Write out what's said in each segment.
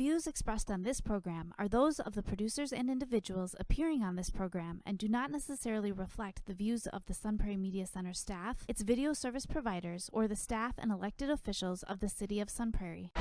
views expressed on this program are those of the producers and individuals appearing on this program and do not necessarily reflect the views of the Sun Prairie Media Center staff, its video service providers, or the staff and elected officials of the City of Sun Prairie.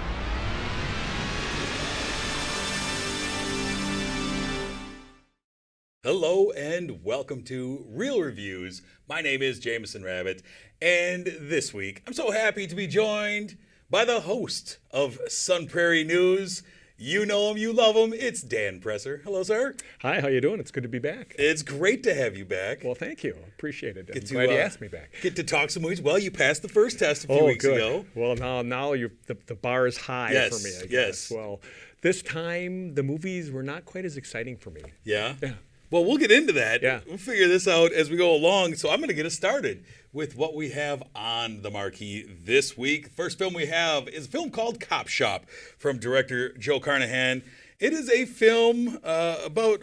Hello and welcome to Real Reviews. My name is Jamison Rabbit, and this week I'm so happy to be joined by the host of Sun Prairie News. You know him, you love him. It's Dan Presser. Hello, sir. Hi, how you doing? It's good to be back. It's great to have you back. Well, thank you. Appreciate it. I'm Get glad to, you asked me back. Get to talk some movies. Well, you passed the first test a few weeks good. ago. Well, now the bar is high Yes, for me, I guess. yes. Well, this time the movies were not quite as exciting for me. Yeah? Yeah. Well, we'll get into that. Yeah. We'll figure this out as we go along. So I'm going to get us started with what we have on the marquee this week. The first film we have is a film called Copshop from director Joe Carnahan. It is a film about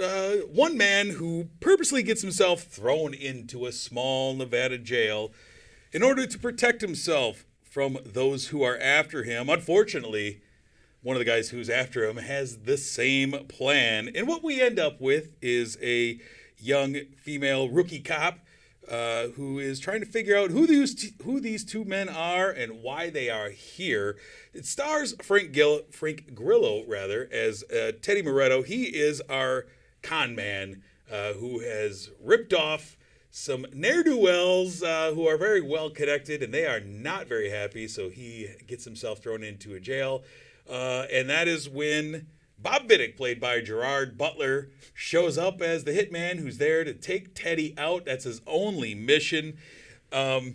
one man who purposely gets himself thrown into a small Nevada jail in order to protect himself from those who are after him. Unfortunately, one of the guys who's after him has the same plan. And what we end up with is a young female rookie cop who is trying to figure out who these two men are and why they are here. It stars Frank Grillo as Teddy Moretto. He is our con man who has ripped off some ne'er-do-wells who are very well connected, and they are not very happy, so he gets himself thrown into a jail. And that is when Bob Vidic, played by Gerard Butler, shows up as the hitman who's there to take Teddy out. That's his only mission. The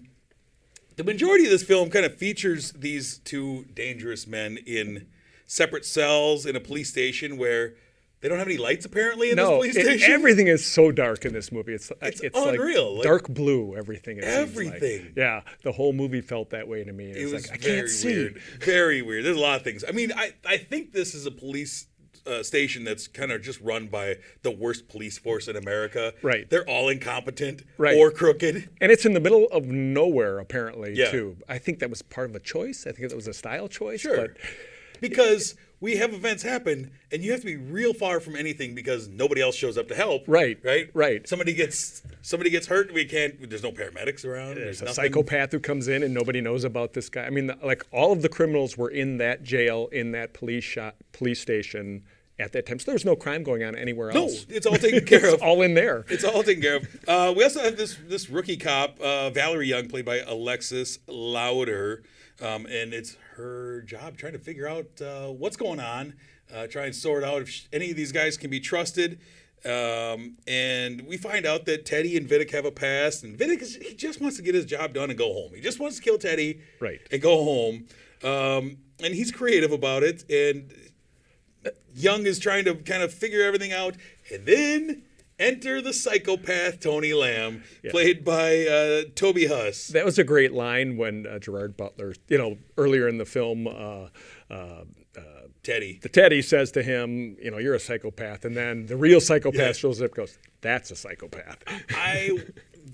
majority of this film kind of features these two dangerous men in separate cells in a police station where they don't have any lights apparently in this police station. Everything is so dark in this movie. It's unreal. Like dark blue, everything. Everything. Like. Yeah, the whole movie felt that way to me. It was like, I very can't see. weird. Very weird. There's a lot of things. I mean, I think this is a police station that's kind of just run by the worst police force in America. Right. They're all incompetent right. or crooked. And it's in the middle of nowhere, apparently, yeah. too. I think that was part of a choice. I think that was a style choice. Sure. But because we have events happen, and you have to be real far from anything because nobody else shows up to help. Right. Right. Somebody gets hurt. We can't. There's no paramedics around. There's a nothing. psychopath who comes in, and nobody knows about this guy. I mean, like all of the criminals were in that jail, in that police station at that time. So there was no crime going on anywhere else. No, it's all taken care of. It's all in there. It's all taken care of. We also have this rookie cop, Valerie Young, played by Alexis Louder. And it's her job trying to figure out what's going on, try and sort out if any of these guys can be trusted. And we find out that Teddy and Vidic have a past, and Vidic he just wants to get his job done and go home. He just wants to kill Teddy and go home. And he's creative about it. And Young is trying to kind of figure everything out. And then enter the psychopath Tony Lamb, played by Toby Huss. That was a great line when Gerard Butler, earlier in the film, Teddy says to him, you're a psychopath. And then the real psychopath shows up and goes, that's a psychopath.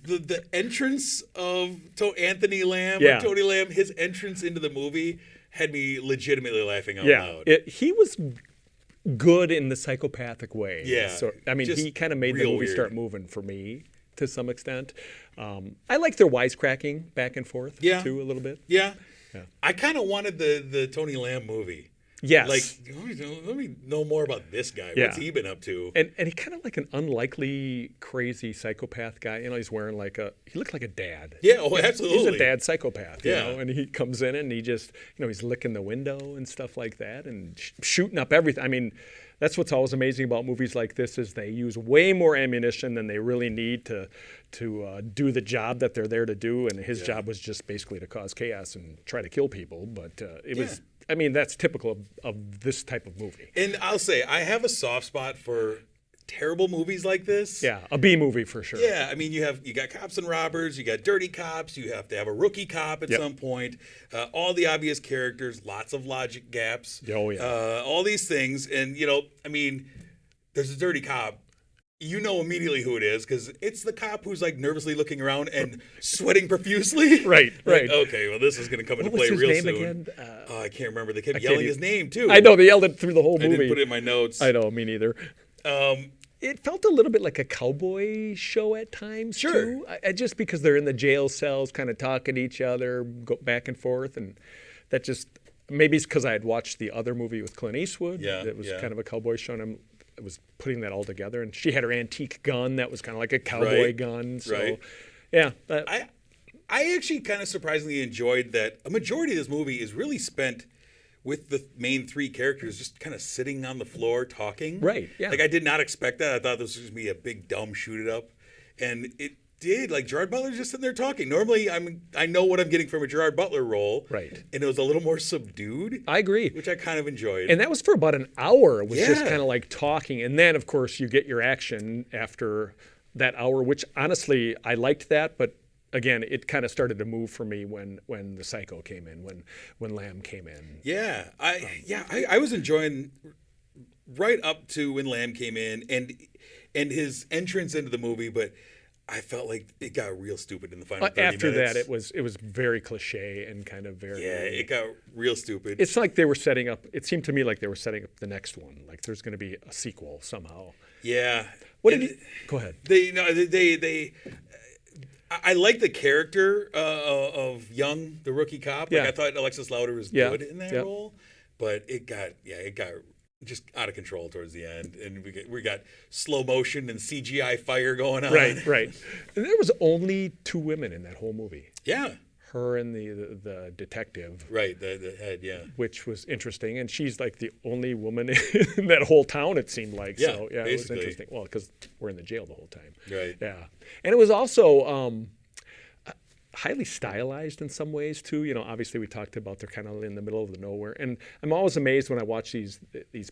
The entrance of Anthony Lamb, or Tony Lamb, his entrance into the movie had me legitimately laughing out loud. He was good in the psychopathic way. Yeah. So, I mean, he kind of made the movie start moving for me to some extent. I like their wisecracking back and forth, too, a little bit. Yeah. I kind of wanted the Tony Lamb movie. Yes. Like, let me know more about this guy. What's he been up to? And he kind of like an unlikely, crazy psychopath guy. He's wearing he looked like a dad. Yeah, absolutely. He's a dad psychopath, you know, Yeah. and he comes in and he just, he's licking the window and stuff like that and shooting up everything. I mean, that's what's always amazing about movies like this is they use way more ammunition than they really need to do the job that they're there to do. And his job was just basically to cause chaos and try to kill people. But it was... I mean, that's typical of this type of movie. And I'll say, I have a soft spot for terrible movies like this. Yeah, a B movie for sure. Yeah, I mean, you got cops and robbers, you got dirty cops, you have to have a rookie cop at some point, all the obvious characters, lots of logic gaps, Oh, yeah. all these things. And, I mean, there's a dirty cop you know immediately who it is because it's the cop who's like nervously looking around and sweating profusely. Right. Like, okay, well, this is going to come into play real soon. What was his name again? Oh, I can't remember. They kept yelling his name too. I know, they yelled it through the whole movie. I didn't put it in my notes. I know, me neither. It felt a little bit like a cowboy show at times, too. Just because they're in the jail cells kind of talking to each other, go back and forth. And that just, maybe it's because I had watched the other movie with Clint Eastwood. Yeah, that was kind of a cowboy show, and I was putting that all together. And she had her antique gun that was kind of like a cowboy gun. So, yeah. I actually kind of surprisingly enjoyed that a majority of this movie is really spent with the main three characters just kind of sitting on the floor talking. Right, yeah. Like, I did not expect that. I thought this was going to be a big, dumb shoot-it-up. And it did. Like, Gerard Butler's just sitting there talking. Normally, I know what I'm getting from a Gerard Butler role. Right. And it was a little more subdued. I agree. Which I kind of enjoyed. And that was for about an hour. It was just kind of like talking. And then, of course, you get your action after that hour, which, honestly, I liked that, but again, it kind of started to move for me when the Psycho came in, when Lamb came in. Yeah, I was enjoying right up to when Lamb came in and his entrance into the movie, but I felt like it got real stupid in the final 30 After minutes. that, it was very cliche and kind of very. Yeah, it got real stupid. It's like they were setting up. It seemed to me like they were setting up the next one. Like there's going to be a sequel somehow. Yeah. What did you? Go ahead. They I like the character of Young, the rookie cop. Like I thought Alexis Louder was good in that role, but it got just out of control towards the end, and we got slow motion and CGI fire going on. Right. And there was only 2 women in that whole movie. Yeah. Her and the detective. Right, the head, yeah. Which was interesting, and she's like the only woman in that whole town, it seemed like. Yeah, so, it was interesting. Well, because we're in the jail the whole time. Right. Yeah. And it was also highly stylized in some ways, too. You know, obviously we talked about they're kind of in the middle of the nowhere. And I'm always amazed when I watch these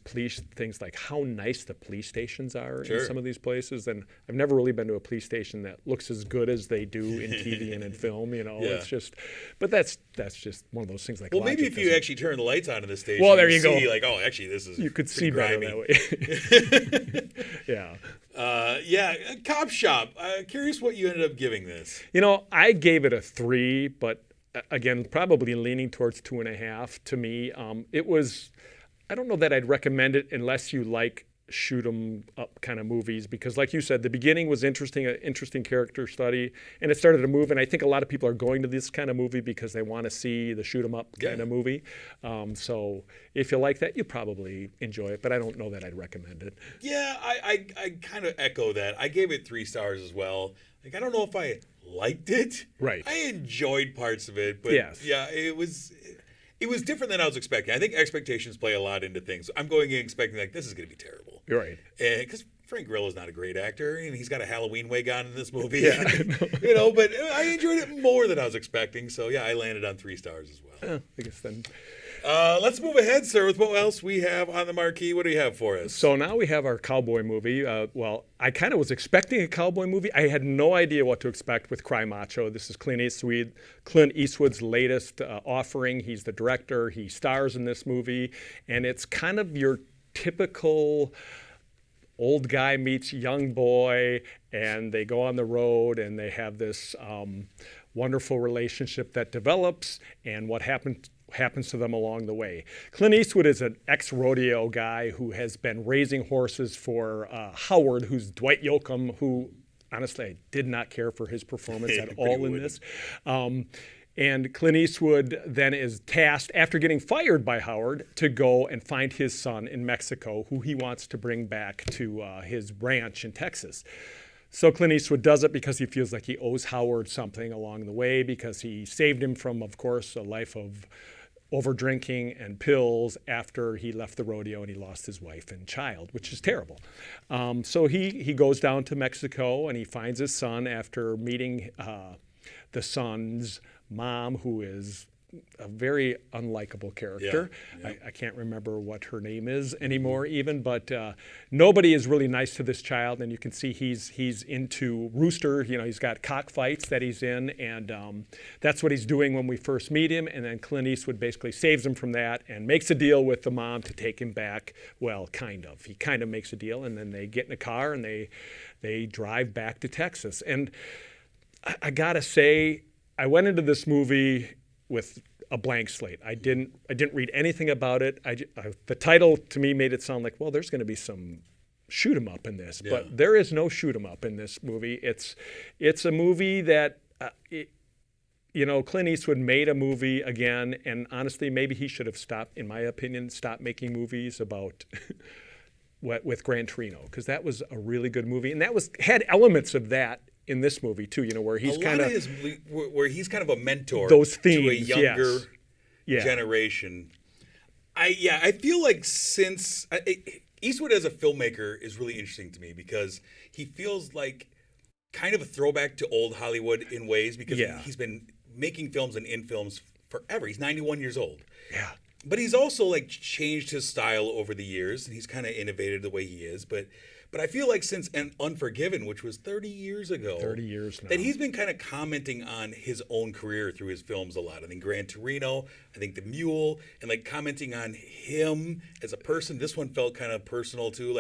police things, like how nice the police stations are in some of these places. And I've never really been to a police station that looks as good as they do in TV and in film, you know. It's just, but that's just one of those things like maybe if you actually turn the lights on in the station, well, there you go. See, like, oh, actually, this is you could see grimy. better that way. Yeah. Copshop. Curious what you ended up giving this. You know, I gave it a 3, but again, probably leaning towards 2.5. To me, it was. I don't know that I'd recommend it unless you like shoot 'em up kind of movies, because, like you said, the beginning was interesting, an interesting character study, and it started to move. And I think a lot of people are going to this kind of movie because they want to see the shoot 'em up kind of movie. So if you like that, you probably enjoy it. But I don't know that I'd recommend it. Yeah, I kind of echo that. I gave it 3 stars as well. Like, I don't know if I liked it. Right. I enjoyed parts of it, but yeah, it was different than I was expecting. I think expectations play a lot into things. I'm going in expecting like this is going to be terrible. You're right. Because Frank Grillo is not a great actor, and he's got a Halloween wig on in this movie. Yeah, you know, but I enjoyed it more than I was expecting. So yeah, I landed on 3 stars as well. I guess then. Let's move ahead, sir, with what else we have on the marquee. What do you have for us? So now we have our cowboy movie. Well, I kind of was expecting a cowboy movie. I had no idea what to expect with Cry Macho. This is Clint Eastwood's latest offering. He's the director. He stars in this movie. And it's kind of your typical old guy meets young boy, and they go on the road, and they have this wonderful relationship that develops, and what happens to them along the way. Clint Eastwood is an ex-rodeo guy who has been raising horses for Howard, who's Dwight Yoakam, who honestly I did not care for his performance at all in this. And Clint Eastwood then is tasked, after getting fired by Howard, to go and find his son in Mexico, who he wants to bring back to his ranch in Texas. So Clint Eastwood does it because he feels like he owes Howard something along the way, because he saved him from, of course, a life of over-drinking and pills after he left the rodeo and he lost his wife and child, which is terrible. So he goes down to Mexico and he finds his son after meeting the son's mom, who is a very unlikable character. Yeah. I can't remember what her name is anymore even, but nobody is really nice to this child, and you can see he's into rooster. He's got cockfights that he's in, and that's what he's doing when we first meet him, and then Clint Eastwood basically saves him from that and makes a deal with the mom to take him back. Well, kind of. He kind of makes a deal, and then they get in a car and they drive back to Texas. And I gotta say, I went into this movie with a blank slate. I didn't read anything about it. The title to me made it sound like, well, there's going to be some shoot 'em up in this, but there is no shoot 'em up in this movie. It's a movie that Clint Eastwood made a movie again, and honestly, maybe he should have stopped, in my opinion, making movies about with Gran Torino, because that was a really good movie, and had elements of that in this movie too, where he's kind of a mentor those themes, to a younger yes. generation. I feel like since Eastwood as a filmmaker is really interesting to me, because he feels like kind of a throwback to old Hollywood in ways, because he's been making films and in films forever. He's 91 years old. Yeah. But he's also changed his style over the years, and he's kind of innovated the way he is. But I feel like since Unforgiven, which was 30 years ago, 30 years now, that he's been kind of commenting on his own career through his films a lot. I think Gran Torino, I think The Mule, and commenting on him as a person. This one felt kind of personal too,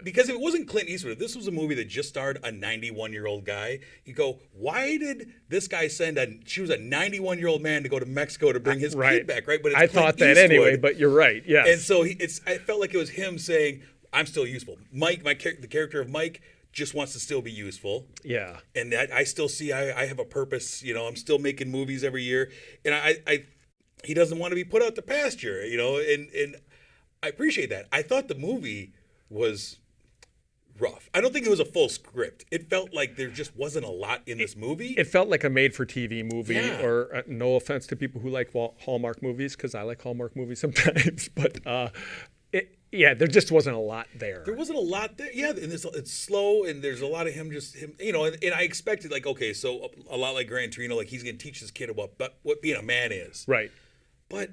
because if it wasn't Clint Eastwood, if this was a movie that just starred a 91-year-old guy, you go, why did this guy choose a 91-year-old man to go to Mexico to bring his kid back, right? But it's I Clint thought that Eastwood. anyway, but you're right, yes. And so I felt like it was him saying, I'm still useful. Mike, the character of Mike, just wants to still be useful. Yeah. And I still see I have a purpose. I'm still making movies every year. And he doesn't want to be put out to pasture, and I appreciate that. I thought the movie was rough. I don't think it was a full script. It felt like there just wasn't a lot in this movie. It felt like a made-for-TV movie, Yeah. or no offense to people who like Hallmark movies, because I like Hallmark movies sometimes, but there just wasn't a lot there. There wasn't a lot there. Yeah, and it's slow, and there's a lot of him, and I expected, so a lot like Gran Torino, he's going to teach this kid about what being a man is. Right. But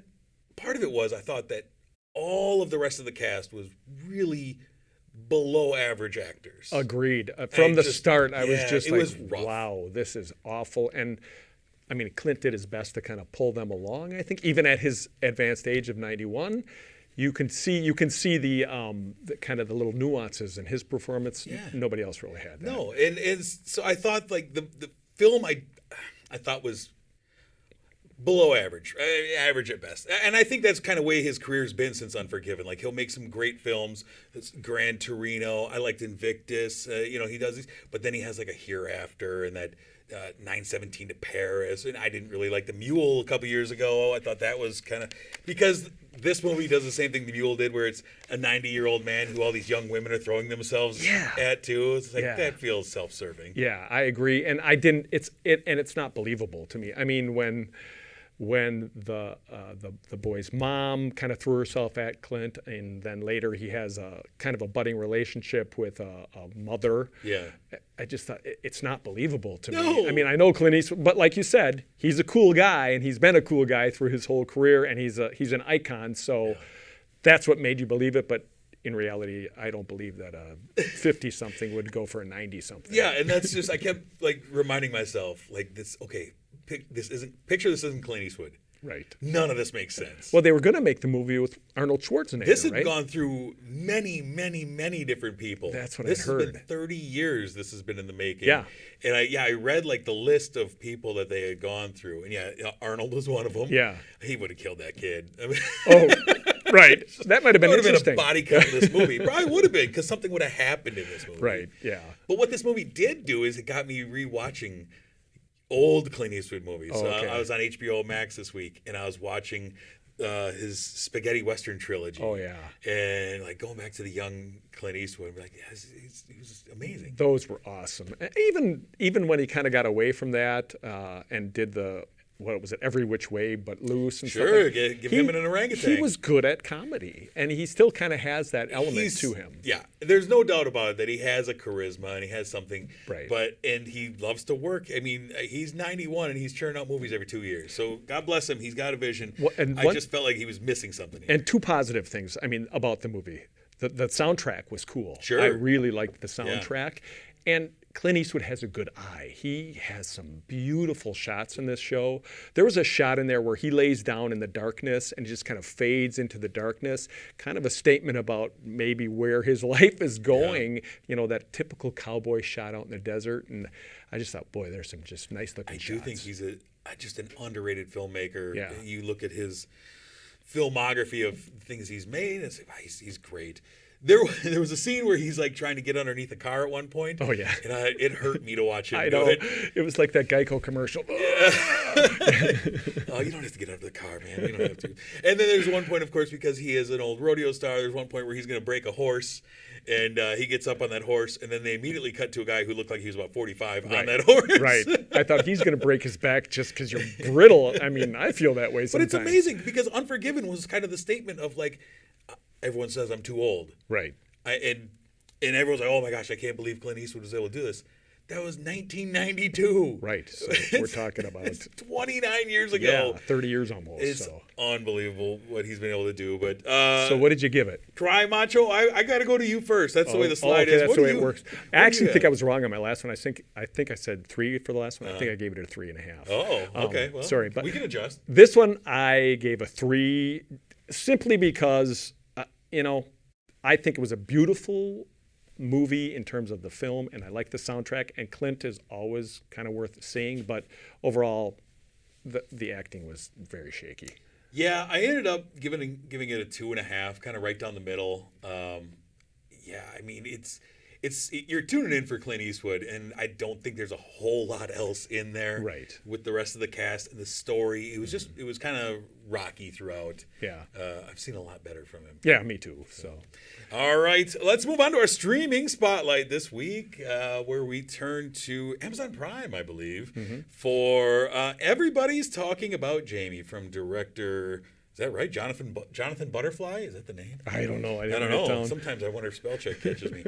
part of it was, I thought that all of the rest of the cast was really below average actors. Agreed. From the start, I was just like, was rough. wow, this is awful. And I mean, Clint did his best to kind of pull them along. I think even at his advanced age of 91, you can see the kind of the little nuances in his performance. Yeah. Nobody else really had that. No, and so I thought the film I thought was below average, average at best. And I think that's kind of the way his career's been since Unforgiven. He'll make some great films. Gran Torino, I liked Invictus. He does these, but then he has a Hereafter and that 9:17 to Paris. And I didn't really like The Mule a couple years ago. I thought that was kind of, because this movie does the same thing The Mule did, where it's a 90-year-old man who all these young women are throwing themselves at too. It's that feels self-serving. Yeah, I agree. And I didn't. It's not believable to me. I mean, when the boy's mom kind of threw herself at Clint, and then later he has a kind of a budding relationship with a mother. Yeah, I just thought it's not believable to me. I mean, I know Clint Eastwood, but like you said, he's a cool guy, and he's been a cool guy through his whole career, and he's an icon. So that's what made you believe it, but. In reality, I don't believe that a 50-something would go for a 90-something. Yeah, and that's just, I kept reminding myself, this. Okay, picture this isn't Clint Eastwood. Right. None of this makes sense. Well, they were going to make the movie with Arnold Schwarzenegger. This had gone through many, many, many different people. That's what this I heard. This has been 30 years. This has been in the making. Yeah. And I read the list of people that they had gone through, and Arnold was one of them. Yeah. He would have killed that kid. I mean, right. That might have been interesting. Would have been a body count in this movie. Probably would have been, because something would have happened in this movie. Right. Yeah. But what this movie did do is it got me rewatching old Clint Eastwood movies. Oh, okay. I was on HBO Max this week, and I was watching his spaghetti western trilogy. Oh yeah. And going back to the young Clint Eastwood, he was amazing. Those were awesome. Even when he kind of got away from that and did the what was it, Every Which Way But Loose and stuff. Sure, Like, give him an orangutan. He was good at comedy, and he still kind of has that element to him. Yeah, there's no doubt about it that he has a charisma and he has something. Right. And he loves to work. I mean, he's 91 and he's churning out movies every 2 years. So God bless him. He's got a vision. I just felt like he was missing something here. And two positive things, I mean, about the movie. The soundtrack was cool. Sure. I really liked the soundtrack. Yeah. And Clint Eastwood has a good eye. He has some beautiful shots in this show. There was a shot in there where he lays down in the darkness and just kind of fades into the darkness, kind of a statement about maybe where his life is going, you know, that typical cowboy shot out in the desert. And I just thought, boy, there's some just nice looking shots. I do think he's just an underrated filmmaker. Yeah. You look at his filmography of things he's made and say, wow, he's great. There was a scene where he's like trying to get underneath a car at one point. Oh yeah, and it hurt me to watch him. I know. It was like that Geico commercial. Yeah. Oh, you don't have to get out of the car, man. You don't have to. And then there's one point, of course, because he is an old rodeo star. There's one point where he's going to break a horse, and he gets up on that horse, and then they immediately cut to a guy who looked like he was about 45 on that horse. Right. I thought he's going to break his back just because you're brittle. I mean, I feel that way sometimes. But it's amazing because Unforgiven was kind of the statement of like, everyone says I'm too old. Right. And everyone's like, oh my gosh, I can't believe Clint Eastwood was able to do this. That was 1992. Right. So we're talking about 29 years ago. Yeah, 30 years almost. It's unbelievable what he's been able to do. But so what did you give it? Try Macho. I got to go to you first. That's the way the slide okay, is. That's the way it works. I actually think I was wrong on my last one. I think I said 3 for the last one. I think I gave it a 3.5. Oh, okay. Well, sorry, but we can adjust. This one I gave a 3 simply because I think it was a beautiful movie in terms of the film, and I like the soundtrack, and Clint is always kind of worth seeing, but overall the acting was very shaky. Yeah, I ended up giving it a 2.5, kind of right down the middle. Yeah, I mean it's you're tuning in for Clint Eastwood, and I don't think there's a whole lot else in there. Right. With the rest of the cast and the story, it was kind of rocky throughout. Yeah. I've seen a lot better from him. Yeah, me too. So. All right, let's move on to our streaming spotlight this week, where we turn to Amazon Prime, I believe, for Everybody's Talking About Jamie from director. Is that right? Jonathan Butterfly? Is that the name? I don't know. I don't know. Sometimes I wonder if spell check catches me.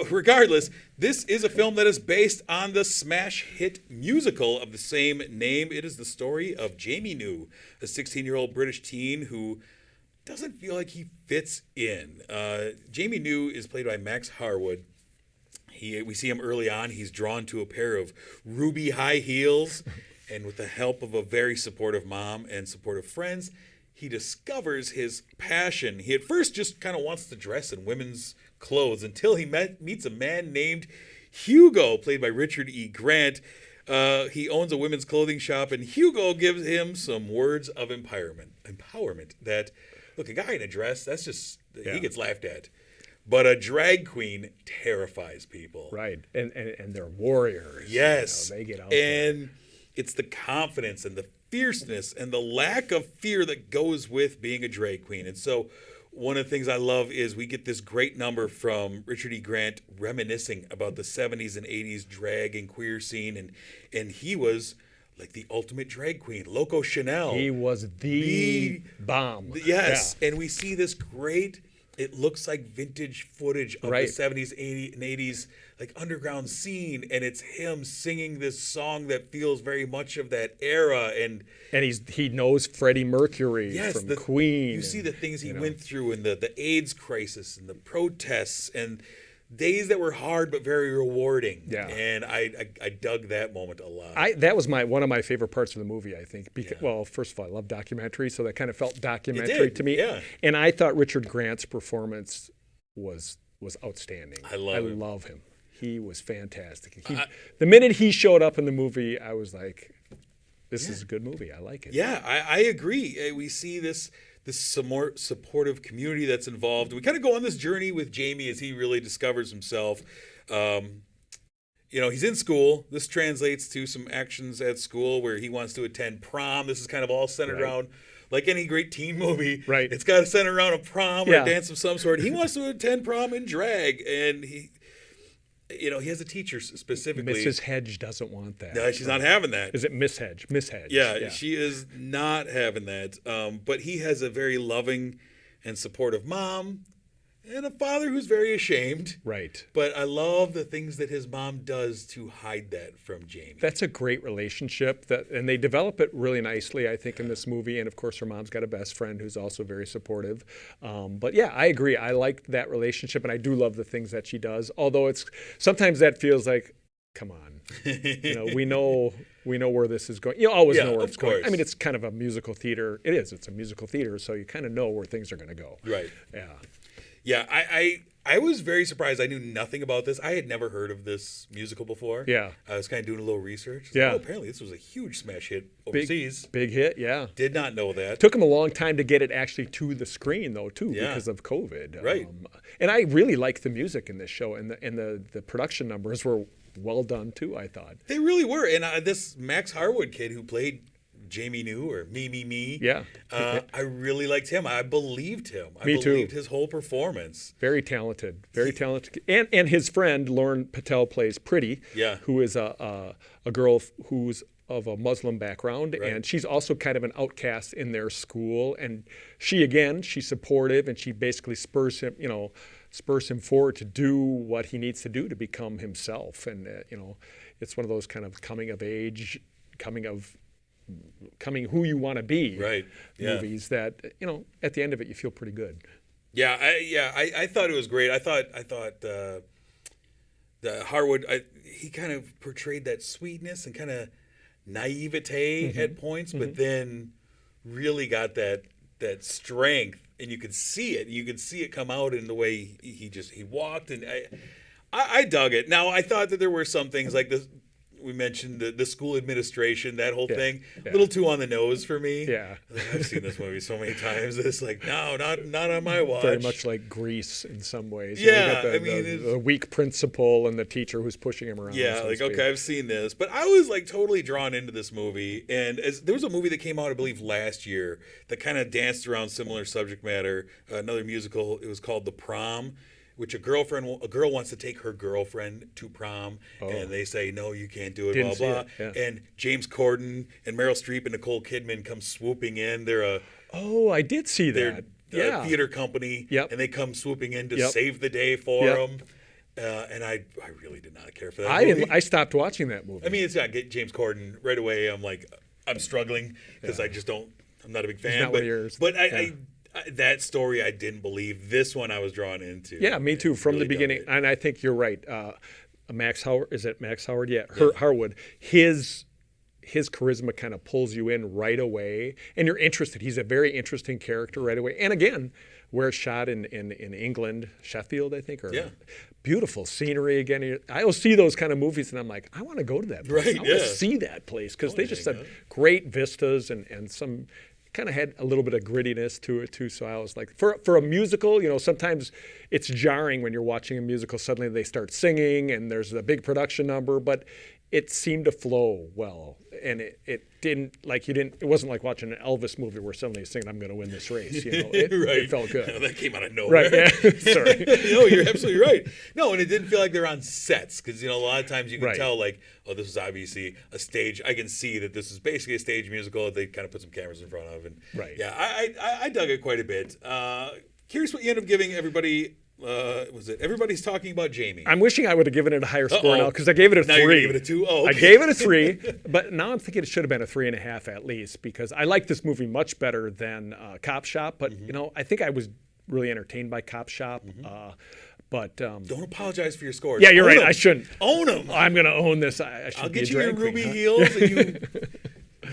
Regardless, this is a film that is based on the smash hit musical of the same name. It is the story of Jamie New, a 16-year-old British teen who doesn't feel like he fits in. Jamie New is played by Max Harwood. We see him early on. He's drawn to a pair of ruby high heels, and with the help of a very supportive mom and supportive friends, he discovers his passion. He at first just kind of wants to dress in women's clothes until he meets a man named Hugo, played by Richard E. Grant. He owns a women's clothing shop, and Hugo gives him some words of empowerment that, look, a guy in a dress, that's just, he gets laughed at. But a drag queen terrifies people. Right, and they're warriors. Yes. They get out and it's the confidence and the fierceness and the lack of fear that goes with being a drag queen. And so one of the things I love is we get this great number from Richard E. Grant reminiscing about the 70s and 80s drag and queer scene. And he was like the ultimate drag queen, Loco Chanel. He was the bomb. Yes. Yeah. And we see this great, it looks like vintage footage of the 70s, 80s, and 80s, like underground scene, and it's him singing this song that feels very much of that era. And he knows Freddie Mercury from Queen. You see the things he went through, and the AIDS crisis and the protests and days that were hard but very rewarding. Yeah. And I dug that moment a lot. That was one of my favorite parts of the movie, I think. Because, well, first of all, I love documentaries, so that kind of felt documentary to me. Yeah. And I thought Richard Grant's performance was outstanding. I love him. He was fantastic. The minute he showed up in the movie, I was like, this is a good movie. I like it. Yeah, I agree. We see this more supportive community that's involved. We kind of go on this journey with Jamie as he really discovers himself. He's in school. This translates to some actions at school where he wants to attend prom. This is kind of all centered around, like any great teen movie. Right. It's got to center around a prom or a dance of some sort. He wants to attend prom in drag, and he has a teacher specifically. Mrs. Hedge doesn't want that. No, she's not having that. Is it Miss Hedge? Miss Hedge. Yeah, she is not having that. But he has a very loving and supportive mom and a father who's very ashamed. Right. But I love the things that his mom does to hide that from Jamie. That's a great relationship, and they develop it really nicely, I think, in this movie. And of course, her mom's got a best friend who's also very supportive. But yeah, I agree. I like that relationship, and I do love the things that she does. Although sometimes that feels like, come on, we know where this is going. You always know where it's going. I mean, it's kind of a musical theater. It is. It's a musical theater, so you kind of know where things are going to go. Right. Yeah. Yeah, I was very surprised. I knew nothing about this. I had never heard of this musical before. Yeah. I was kind of doing a little research. Apparently this was a huge smash hit overseas. Big hit, yeah. Did not know that. Took them a long time to get it actually to the screen, though, too, because of COVID. Right. And I really liked the music in this show, and the production numbers were well done, too, I thought. They really were. And this Max Harwood kid who played Jamie New or Me. Yeah. I really liked him. I believed him. Me too. I believed his whole performance. Very talented. Very talented. And his friend, Lauren Patel, plays Pretty, who is a girl who's of a Muslim background, and she's also kind of an outcast in their school. And she's supportive, and she basically spurs him forward to do what he needs to do to become himself. And, it's one of those kind of coming who you want to be movies that at the end of it you feel pretty good. I thought it was great. I thought the Harwood he kind of portrayed that sweetness and kind of naivete at points, but then really got that strength, and you could see it come out in the way he walked, and I dug it. Now I thought that there were some things like this. We mentioned the school administration, that whole thing, a little too on the nose for me. Yeah. I've seen this movie so many times. It's like, no, not on my watch. Very much like Grease in some ways. Yeah. The weak principal and the teacher who's pushing him around. Yeah, okay, I've seen this. But I was totally drawn into this movie. And there was a movie that came out, I believe, last year that kind of danced around similar subject matter, another musical. It was called The Prom, which a girl wants to take her girlfriend to prom, and they say, no, you can't do it, Didn't blah, blah. see it, yeah. And James Corden and Meryl Streep and Nicole Kidman come swooping in. They're I did see that. a theater company, and they come swooping in to save the day for them. And I really did not care for that movie. I stopped watching that movie. I mean, it's got James Corden right away. I'm struggling because I'm not a big fan. He's not one of yours. But that story I didn't believe. This one I was drawn into. Yeah, me too, from the beginning. And I think you're right. Max Howard, is it Max Howard? Yeah, Harwood. His charisma kind of pulls you in right away, and you're interested. He's a very interesting character right away. And again, where it's shot in England, Sheffield, I think, beautiful scenery again. I always see those kind of movies, and I'm like, I want to go to that place. I want to see that place because they just had great vistas and some kind of had a little bit of grittiness to it too. So I was like, for a musical, sometimes it's jarring when you're watching a musical. Suddenly they start singing and there's a big production number, but it seemed to flow well, and it wasn't like watching an Elvis movie where suddenly he's singing, "I'm going to win this race." It felt good. No, that came out of nowhere. Right? Yeah. Sorry. No, you're absolutely right. No, and it didn't feel like they're on sets because a lot of times you can tell this is obviously a stage. I can see that this is basically a stage musical that they kind of put some cameras in front of, and I dug it quite a bit. Curious what you end up giving everybody. Everybody's talking about Jamie? I'm wishing I would have given it a higher score now because I gave it a 3. Now you're giving it a 2? Oh, okay. I gave it a 3, but now I'm thinking it should have been a 3.5 at least because I like this movie much better than Cop Shop. But I think I was really entertained by Cop Shop. But don't apologize for your scores. Yeah, you're own right. Them. I shouldn't. Own them. I'm going to own this. I'll get you your ruby heels and you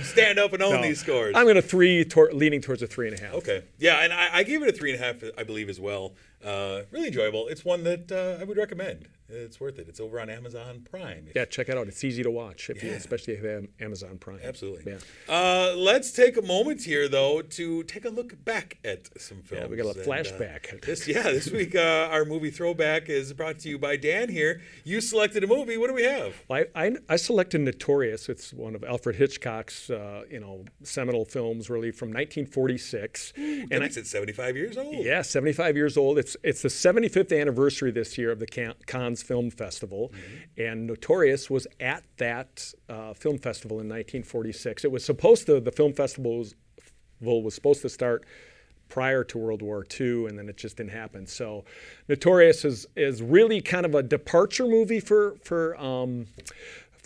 stand up and own these scores. I'm going to leaning towards a 3.5. Okay. Yeah, and I gave it a 3.5, I believe, as well. Really enjoyable. It's one that I would recommend. It's worth it. It's over on Amazon Prime. Yeah, check it out. It's easy to watch, especially if you have Amazon Prime. Absolutely. Yeah. Let's take a moment here, though, to take a look back at some films. Yeah, we got a flashback. This week, our movie Throwback is brought to you by Dan here. You selected a movie. What do we have? Well, I selected Notorious. It's one of Alfred Hitchcock's seminal films really from 1946. That makes it 75 years old. Yeah, 75 years old. It's the 75th anniversary this year of the Cannes Film Festival, and Notorious was at that film festival in 1946. It was the film festival was supposed to start prior to World War II, and then it just didn't happen. So Notorious is really kind of a departure movie for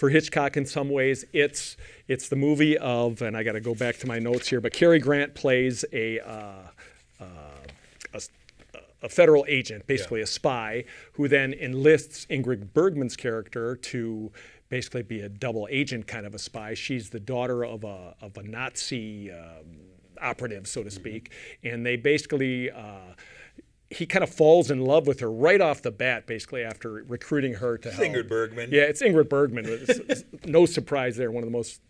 Hitchcock in some ways. It's the movie of, and I got to go back to my notes here, but Cary Grant plays a federal agent, basically a spy, who then enlists Ingrid Bergman's character to basically be a double agent kind of a spy. She's the daughter of a Nazi operative, so to speak, and they basically he kind of falls in love with her right off the bat, basically after recruiting her to help. Ingrid Bergman. Yeah, it's Ingrid Bergman. It's no surprise there, one of the most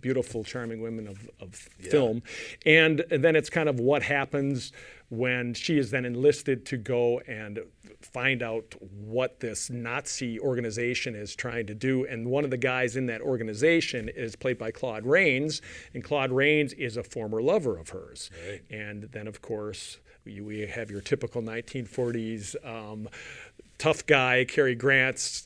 beautiful, charming women of film, and then it's kind of what happens when she is then enlisted to go and find out what this Nazi organization is trying to do. And one of the guys in that organization is played by Claude Rains, and Claude Rains is a former lover of hers. Right. And then, of course, we have your typical 1940s tough guy, Cary Grant's.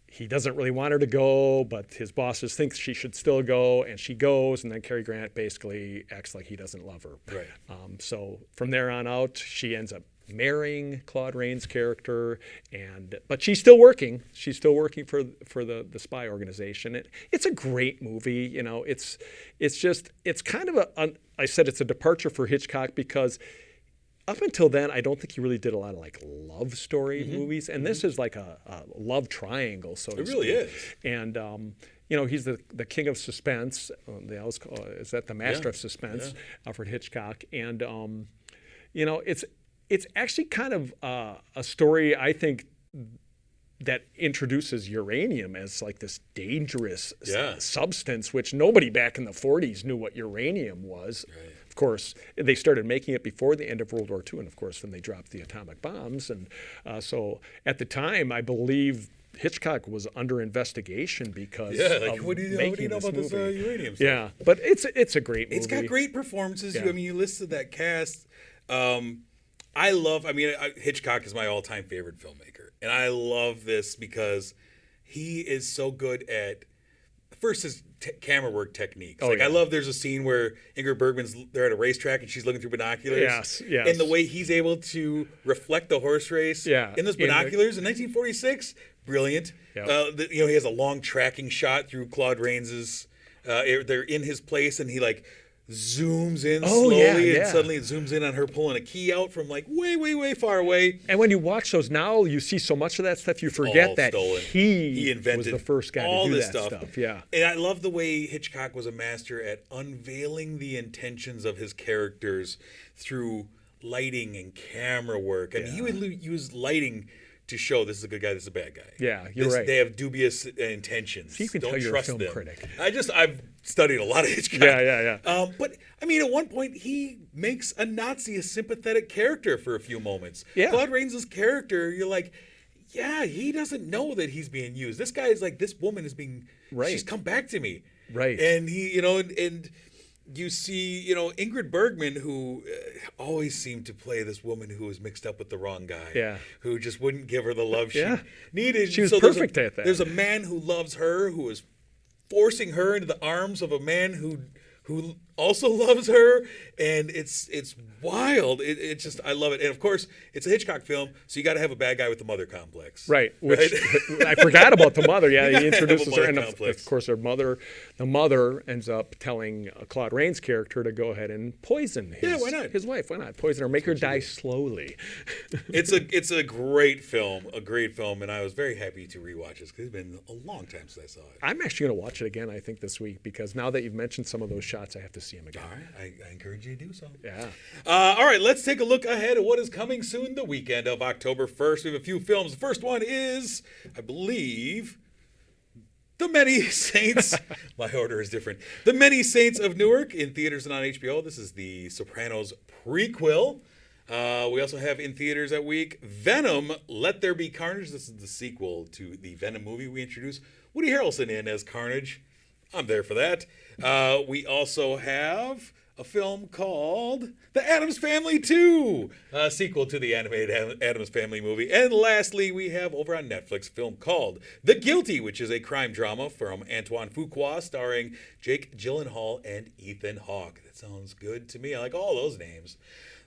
He doesn't really want her to go, but his bosses think she should still go, and she goes, and then Cary Grant basically acts like he doesn't love her. Right. So from there on out, she ends up marrying Claude Rains' character, but she's still working. She's still working for the spy organization. It's a great movie. It's kind of I said it's a departure for Hitchcock because up until then, I don't think he really did a lot of love story movies, and this is like a love triangle, so to speak. It really is. And he's the king of suspense. They always call is that the master of suspense, Alfred Hitchcock, and it's actually kind of a story, I think, that introduces uranium as like this dangerous substance, which nobody back in the 40s knew what uranium was. Right. Of course, they started making it before the end of World War II, and of course, then they dropped the atomic bombs. And so at the time, I believe Hitchcock was under investigation because of what do you know about this uranium stuff? Yeah, but it's a great movie. It's got great performances. Yeah. You listed that cast. Hitchcock is my all-time favorite filmmaker. And I love this because he is so good at, first, his camera work techniques. I love there's a scene where Ingrid Bergman's, they're at a racetrack and she's looking through binoculars. Yes. And the way he's able to reflect the horse race in those binoculars in 1946, brilliant. Yep. He has a long tracking shot through Claude Rains's, they're in his place and he zooms in slowly and suddenly it zooms in on her pulling a key out from way, way far away. And when you watch those now, you see so much of that stuff, you forget that he invented was the first guy to do that stuff. Yeah. And I love the way Hitchcock was a master at unveiling the intentions of his characters through lighting and camera work. And he would use lighting to show this is a good guy, this is a bad guy. Yeah, you're right. They have dubious intentions. So you can Don't tell you're trust a film them. critic. I've studied a lot of Hitchcock. Yeah. But at one point he makes a Nazi a sympathetic character for a few moments. Yeah. Claude Rains' character, you're like, he doesn't know that he's being used. This guy is like, this woman is being, she's come back to me. Right. And he, and you see, Ingrid Bergman, who always seemed to play this woman who was mixed up with the wrong guy, who just wouldn't give her the love she needed. She was perfect at that. There's a man who loves her, who is forcing her into the arms of a man who also loves her, and it's wild. It's just, I love it. And of course, it's a Hitchcock film, so you got to have a bad guy with the mother complex. Right. Which I forgot about the mother. Yeah, he introduces her, and of course, the mother ends up telling Claude Rains' character to go ahead and poison his wife. Why not poison her? Make her die slowly. It's a great film, and I was very happy to rewatch this because it's been a long time since I saw it. I'm actually going to watch it again, I think, this week, because now that you've mentioned some of those shots, I have to see them again. All right, I encourage you to do so. Yeah. All right, let's take a look ahead at what is coming soon the weekend of October 1st. We have a few films. The first one is, I believe, The Many Saints. My order is different. The Many Saints of Newark in theaters and on HBO. This is the Sopranos prequel. We also have in theaters that week Venom, Let There Be Carnage. This is the sequel to the Venom movie we introduced Woody Harrelson in as Carnage. I'm there for that. We also have a film called The Addams Family 2, a sequel to the animated Addams Family movie. And lastly, we have over on Netflix a film called The Guilty, which is a crime drama from Antoine Fuqua starring Jake Gyllenhaal and Ethan Hawke. That sounds good to me. I like all those names.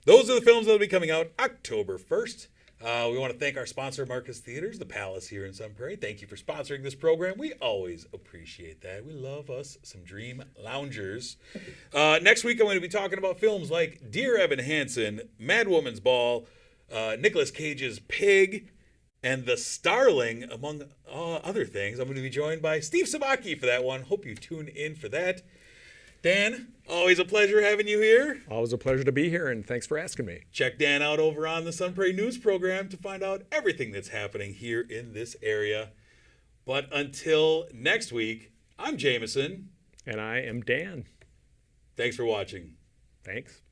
Those are the films that will be coming out October 1st. We want to thank our sponsor, Marcus Theaters, the Palace here in Sun Prairie. Thank you for sponsoring this program. We always appreciate that. We love us some Dream Loungers. Next week, I'm going to be talking about films like Dear Evan Hansen, Mad Woman's Ball, Nicolas Cage's Pig, and The Starling, among other things. I'm going to be joined by Steve Sabaki for that one. Hope you tune in for that. Dan, always a pleasure having you here. Always a pleasure to be here, and thanks for asking me. Check Dan out over on the Sun Prairie News program to find out everything that's happening here in this area. But until next week, I'm Jamison. And I am Dan. Thanks for watching. Thanks.